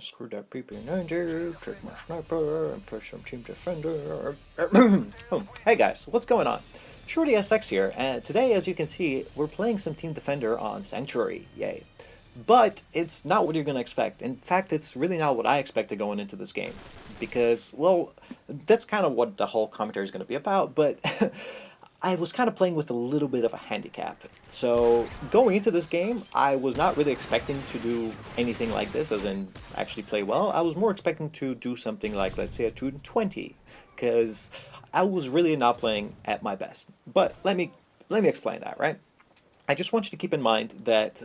screw that PP90, take my sniper, and play some Team Defender. Oh, hey guys, what's going on? Shorty SX here, and today, as you can see, we're playing some Team Defender on Sanctuary, yay. But it's not what you're going to expect. In fact, it's really not what I expected going into this game. Because, well, that's kind of what the whole commentary is going to be about, but I was kind of playing with a little bit of a handicap. So, going into this game, I was not really expecting to do anything like this, as in actually play well. I was more expecting to do something like, let's say, a 220, because I was really not playing at my best. But let me explain that, right? I just want you to keep in mind that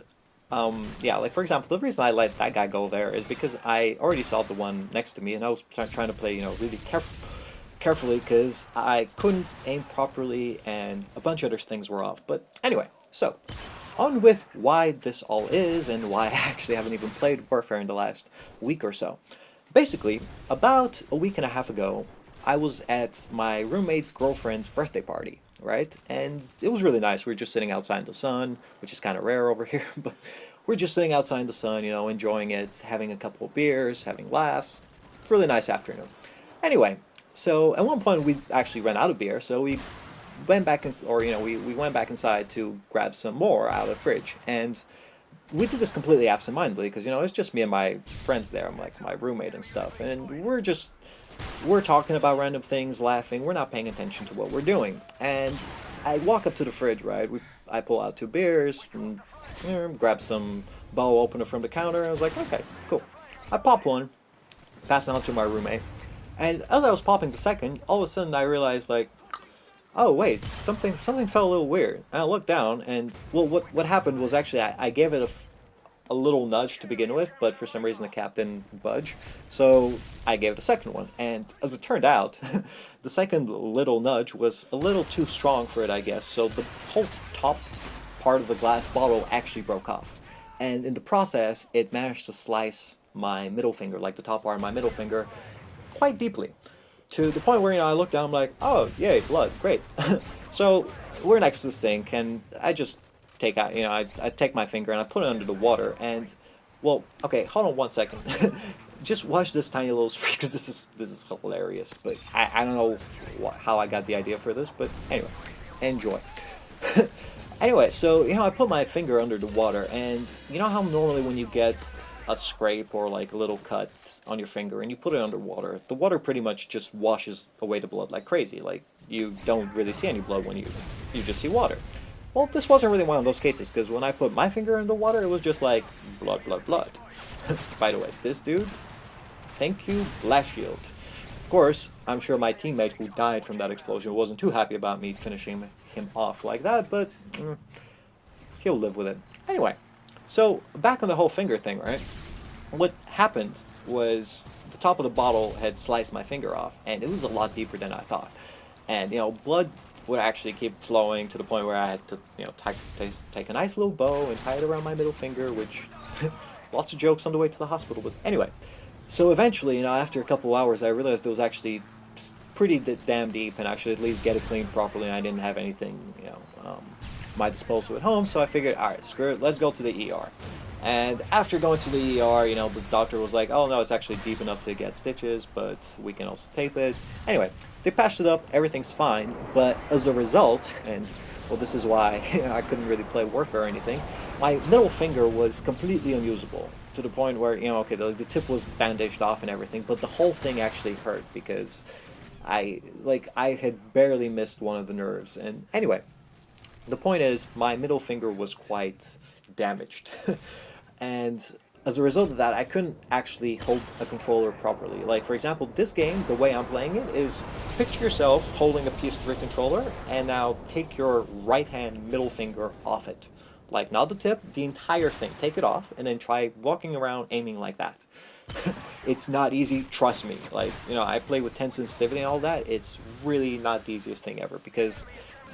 yeah, like for example, the reason I let that guy go there is because I already saw the one next to me, and I was trying to play, really carefully because I couldn't aim properly, and a bunch of other things were off. But anyway, so on with why this all is, and why I actually haven't even played Warfare in the last week or so. Basically, about a week and a half ago, I was at my roommate's girlfriend's birthday party, right? And it was really nice. We were just sitting outside in the sun, which is kind of rare over here, but we're just sitting outside in the sun, enjoying it, having a couple of beers, having laughs. Really nice afternoon. Anyway, so at one point we actually ran out of beer, so we went back we went back inside to grab some more out of the fridge. And we did this completely absentmindedly because it's just me and my friends there. I'm like my roommate and stuff, and we're talking about random things, laughing. We're not paying attention to what we're doing. And I walk up to the fridge, right? I pull out 2 beers and grab some bottle opener from the counter. And I was like, okay, cool. I pop one, pass it on to my roommate. And as I was popping the second, all of a sudden I realized, like, oh wait, something felt a little weird. And I looked down, and well, what happened was actually I gave it a little nudge to begin with, but for some reason the cap didn't budge, so I gave it a second one. And as it turned out, the second little nudge was a little too strong for it, I guess. So the whole top part of the glass bottle actually broke off, and in the process, it managed to slice my middle finger, like the top part of my middle finger, quite deeply, to the point where I looked down, I'm like, oh yay, blood, great. So we're next to the sink, and I just take out, I take my finger and I put it under the water, and well, okay, hold on one second. Just watch this tiny little spray, because this is hilarious. But I don't know how I got the idea for this, but anyway, enjoy. Anyway, so I put my finger under the water, and you know how normally when you get a scrape or like a little cut on your finger and you put it underwater, the water pretty much just washes away the blood like crazy. Like, you don't really see any blood when you just see water. Well, this wasn't really one of those cases, because when I put my finger in the water, it was just like blood, blood, blood. By the way, this dude, thank you, blast shield. Of course, I'm sure my teammate who died from that explosion wasn't too happy about me finishing him off like that, but he'll live with it. Anyway, so back on the whole finger thing, right? What happened was the top of the bottle had sliced my finger off, and it was a lot deeper than I thought. And, blood would actually keep flowing to the point where I had to, take a nice little bow and tie it around my middle finger, which, lots of jokes on the way to the hospital. But anyway, so eventually, after a couple hours, I realized it was actually pretty damn deep, and I should at least get it cleaned properly, and I didn't have anything, my disposal at home, so I figured, alright, screw it, let's go to the ER. And after going to the ER, the doctor was like, oh no, it's actually deep enough to get stitches, but we can also tape it. Anyway, they patched it up, everything's fine, but as a result, and well, this is why I couldn't really play Warfare or anything, my middle finger was completely unusable, to the point where, okay, the tip was bandaged off and everything, but the whole thing actually hurt, because I had barely missed one of the nerves. And anyway, the point is, my middle finger was quite damaged. And as a result of that, I couldn't actually hold a controller properly. Like, for example, this game, the way I'm playing it is, picture yourself holding a PS3 controller, and now take your right hand middle finger off it. Like, not the tip, the entire thing. Take it off, and then try walking around aiming like that. It's not easy, trust me. Like, I play with tense sensitivity and all that. It's really not the easiest thing ever, because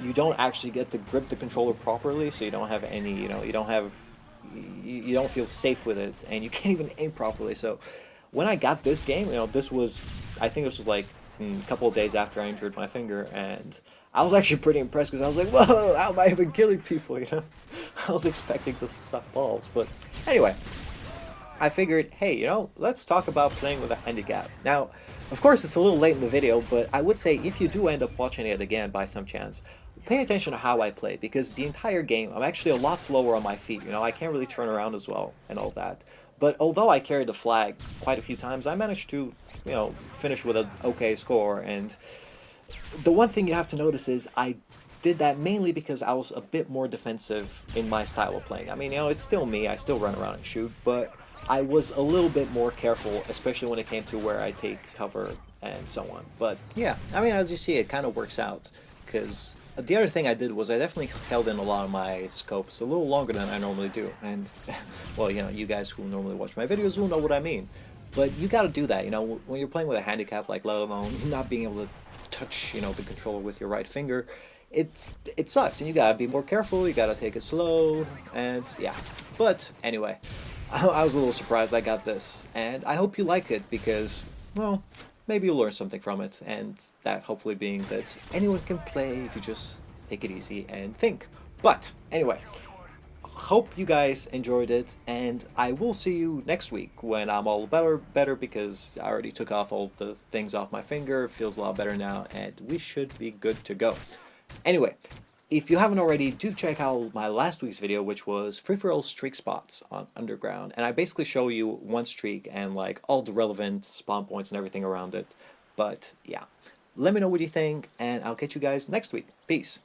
you don't actually get to grip the controller properly, so you don't have any, you don't feel safe with it, and you can't even aim properly. So when I got this game, I think this was like a couple of days after I injured my finger, and I was actually pretty impressed, because I was like, whoa, how am I even killing people, I was expecting to suck balls. But anyway, I figured, hey, let's talk about playing with a handicap. Now, of course, it's a little late in the video, but I would say if you do end up watching it again by some chance, pay attention to how I play, because the entire game, I'm actually a lot slower on my feet. I can't really turn around as well and all that. But although I carried the flag quite a few times, I managed to, finish with an okay score. And the one thing you have to notice is I did that mainly because I was a bit more defensive in my style of playing. I mean, it's still me, I still run around and shoot, but I was a little bit more careful, especially when it came to where I take cover and so on. But yeah, I mean, as you see, it kind of works out, because the other thing I did was I definitely held in a lot of my scopes a little longer than I normally do. And, well, you guys who normally watch my videos will know what I mean. But you gotta do that, when you're playing with a handicap, like, let alone not being able to touch, the controller with your right finger, it sucks, and you gotta be more careful, you gotta take it slow, and yeah. But anyway, I was a little surprised I got this, and I hope you like it, because, well, maybe you'll learn something from it, and that hopefully being that anyone can play if you just take it easy and think. But anyway, hope you guys enjoyed it, and I will see you next week when I'm all better, because I already took off all the things off my finger. It feels a lot better now, and we should be good to go. Anyway, if you haven't already, do check out my last week's video, which was free-for-all streak spots on Underground, and I basically show you one streak and like all the relevant spawn points and everything around it. But yeah, let me know what you think, and I'll catch you guys next week. Peace.